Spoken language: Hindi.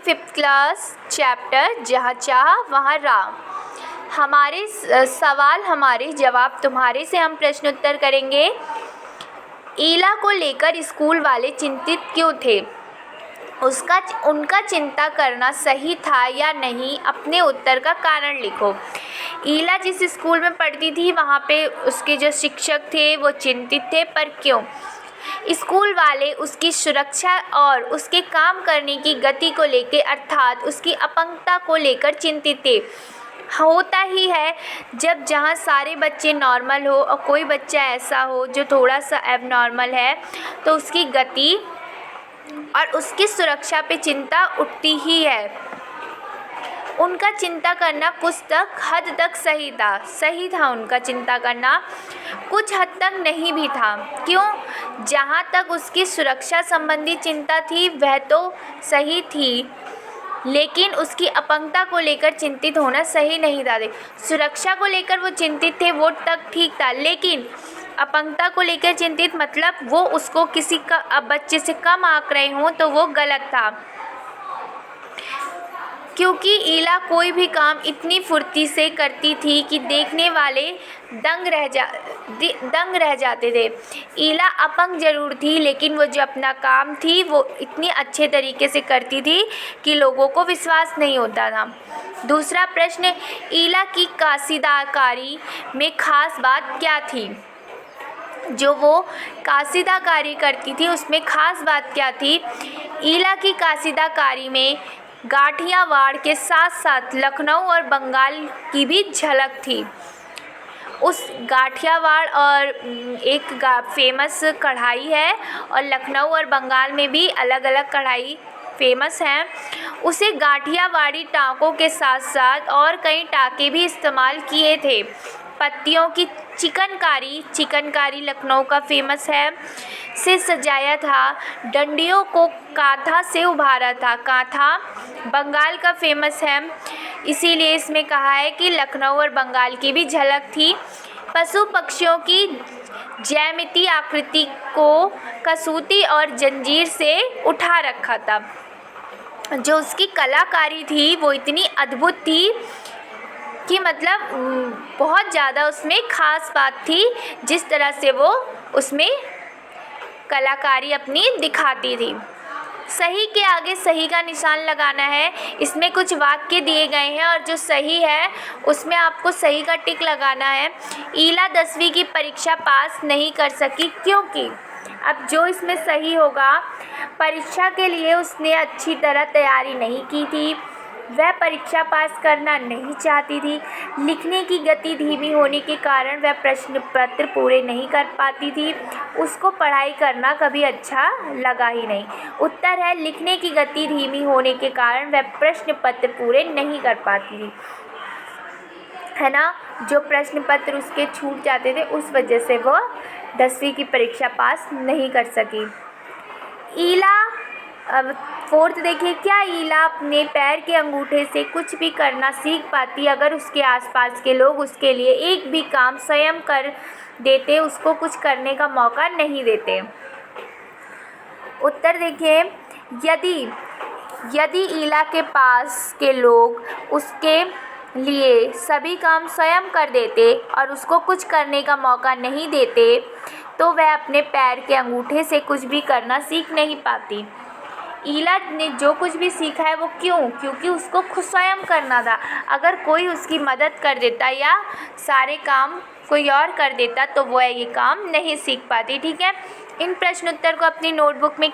5th क्लास चैप्टर जहाँ चाह वहाँ राह। हमारे सवाल हमारे जवाब तुम्हारे से हम प्रश्न उत्तर करेंगे। ईला को लेकर स्कूल वाले चिंतित क्यों थे? उनका चिंता करना सही था या नहीं? अपने उत्तर का कारण लिखो। ईला जिस स्कूल में पढ़ती थी वहाँ पे उसके जो शिक्षक थे वो चिंतित थे, पर क्यों? स्कूल वाले उसकी सुरक्षा और उसके काम करने की गति को लेकर अर्थात उसकी अपंगता को लेकर चिंतित थे। होता ही है जब जहाँ सारे बच्चे नॉर्मल हो और कोई बच्चा ऐसा हो जो थोड़ा सा एबनॉर्मल है तो उसकी गति और उसकी सुरक्षा पे चिंता उठती ही है। उनका चिंता करना कुछ हद तक सही था उनका चिंता करना, कुछ हद तक नहीं भी था। क्यों? जहाँ तक उसकी सुरक्षा संबंधी चिंता थी वह तो सही थी, लेकिन उसकी अपंगता को लेकर चिंतित होना सही नहीं था। सुरक्षा को लेकर वो चिंतित थे वो तक ठीक था, लेकिन अपंगता को लेकर चिंतित मतलब वो उसको किसी का बच्चे से कम आंक रहे हों तो वो गलत था। क्योंकि ईला कोई भी काम इतनी फुर्ती से करती थी कि देखने वाले दंग रह जाते थे। ईला अपंग जरूर थी, लेकिन वो जो अपना काम थी वो इतनी अच्छे तरीके से करती थी कि लोगों को विश्वास नहीं होता था। दूसरा प्रश्न, ईला की कासीदाकारी में खास बात क्या थी? जो वो कासीदाकारी करती थी उसमें खास बात क्या थी? ईला की कासीदाकारी में गाठियावाड़ के साथ साथ लखनऊ और बंगाल की भी झलक थी। उस गाठियावाड़ और एक फेमस कढ़ाई है और लखनऊ और बंगाल में भी अलग अलग कढ़ाई फेमस हैं। उसे गाठियावाड़ी टाँकों के साथ साथ और कई टाँके भी इस्तेमाल किए थे। पत्तियों की चिकनकारी लखनऊ का फेमस है, से सजाया था। डंडियों को कांथा से उभारा था। कांथा बंगाल का फेमस है, इसीलिए इसमें कहा है कि लखनऊ और बंगाल की भी झलक थी। पशु पक्षियों की ज्यामितीय आकृति को कसूती और जंजीर से उठा रखा था। जो उसकी कलाकारी थी वो इतनी अद्भुत थी कि मतलब बहुत ज़्यादा उसमें ख़ास बात थी, जिस तरह से वो उसमें कलाकारी अपनी दिखाती थी। सही के आगे सही का निशान लगाना है। इसमें कुछ वाक्य दिए गए हैं और जो सही है उसमें आपको सही का टिक लगाना है। ईला 10वीं की परीक्षा पास नहीं कर सकी क्योंकि, अब जो इसमें सही होगा, परीक्षा के लिए उसने अच्छी तरह तैयारी नहीं की थी, वह परीक्षा पास करना नहीं चाहती थी, लिखने की गति धीमी होने के कारण वह प्रश्न पत्र पूरे नहीं कर पाती थी, उसको पढ़ाई करना कभी अच्छा लगा ही नहीं। उत्तर है लिखने की गति धीमी होने के कारण वह प्रश्न पत्र पूरे नहीं कर पाती थी, है ना। जो प्रश्न पत्र उसके छूट जाते थे उस वजह से वो 10वीं की परीक्षा पास नहीं कर सकी। ईला, अब 4th देखिए, क्या ईला अपने पैर के अंगूठे से कुछ भी करना सीख पाती अगर उसके आसपास के लोग उसके लिए एक भी काम स्वयं कर देते, उसको कुछ करने का मौका नहीं देते? उत्तर देखिए, यदि ईला के पास के लोग उसके लिए सभी काम स्वयं कर देते और उसको कुछ करने का मौका नहीं देते तो वह अपने पैर के अंगूठे से कुछ भी करना सीख नहीं पाती। ईला ने जो कुछ भी सीखा है वो क्योंकि उसको खुद स्वयं करना था। अगर कोई उसकी मदद कर देता या सारे काम कोई और कर देता तो वह ये काम नहीं सीख पाती। ठीक है, इन प्रश्न उत्तर को अपनी नोटबुक में